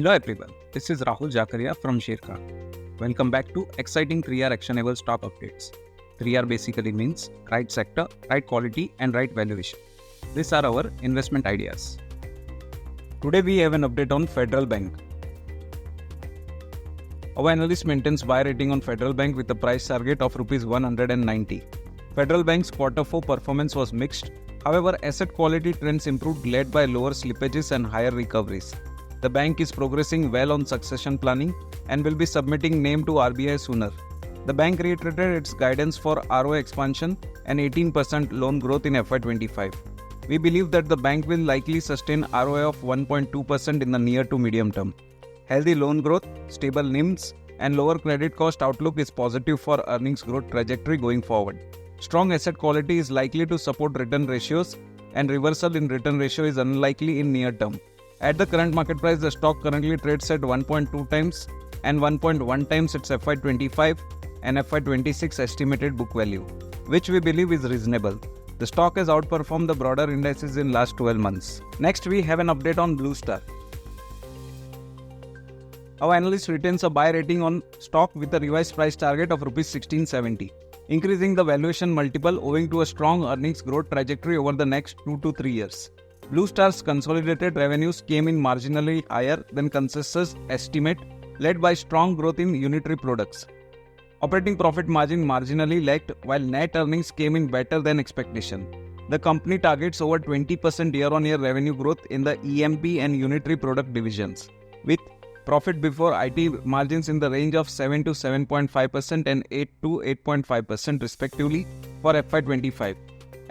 Hello everyone, this is Rahul Jakaria from Sharekhan. Welcome back to exciting 3R actionable stock updates. 3R basically means right sector, right quality and right valuation. These are our investment ideas. Today we have an update on Federal Bank. Our analyst maintains buy rating on Federal Bank with a price target of Rs 190. Federal Bank's Q4 performance was mixed. However, asset quality trends improved led by lower slippages and higher recoveries. The bank is progressing well on succession planning and will be submitting name to RBI sooner. The bank reiterated its guidance for ROA expansion and 18% loan growth in FY25. We believe that the bank will likely sustain ROA of 1.2% in the near to medium term. Healthy loan growth, stable NIMs, and lower credit cost outlook is positive for earnings growth trajectory going forward. Strong asset quality is likely to support return ratios, and reversal in return ratio is unlikely in near term. At the current market price, the stock currently trades at 1.2 times and 1.1 times its FY25 and FY26 estimated book value, which we believe is reasonable. The stock has outperformed the broader indices in last 12 months. Next, we have an update on Blue Star. Our analyst retains a buy rating on stock with a revised price target of Rs 1670, increasing the valuation multiple owing to a strong earnings growth trajectory over the next 2 to 3 years. Blue Star's consolidated revenues came in marginally higher than consensus estimate, led by strong growth in unitary products. Operating profit margin marginally lagged, while net earnings came in better than expectation. The company targets over 20% year-on-year revenue growth in the EMP and unitary product divisions, with profit before IT margins in the range of 7 to 7.5% and 8 to 8.5% respectively for FY25.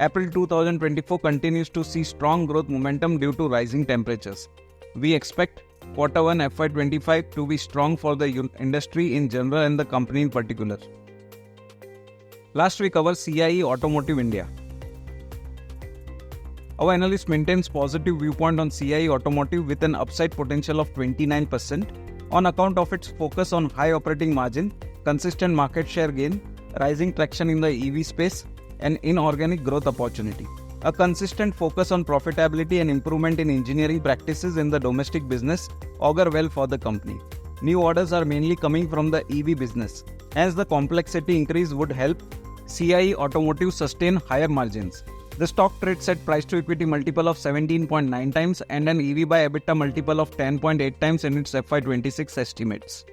April 2024 continues to see strong growth momentum due to rising temperatures. We expect Q1 FY25 to be strong for the industry in general and the company in particular. Last we covered CIE Automotive India. Our analyst maintains positive viewpoint on CIE Automotive with an upside potential of 29% on account of its focus on high operating margin, consistent market share gain, rising traction in the EV space, and inorganic growth opportunity. A consistent focus on profitability and improvement in engineering practices in the domestic business augur well for the company. New orders are mainly coming from the EV business. As the complexity increase would help CIE Automotive sustain higher margins. The stock trades at price to equity multiple of 17.9 times and an EV by EBITDA multiple of 10.8 times in its FY26 estimates.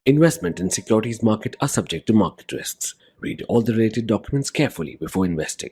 Investment in securities market are subject to market risks. Read all the related documents carefully before investing.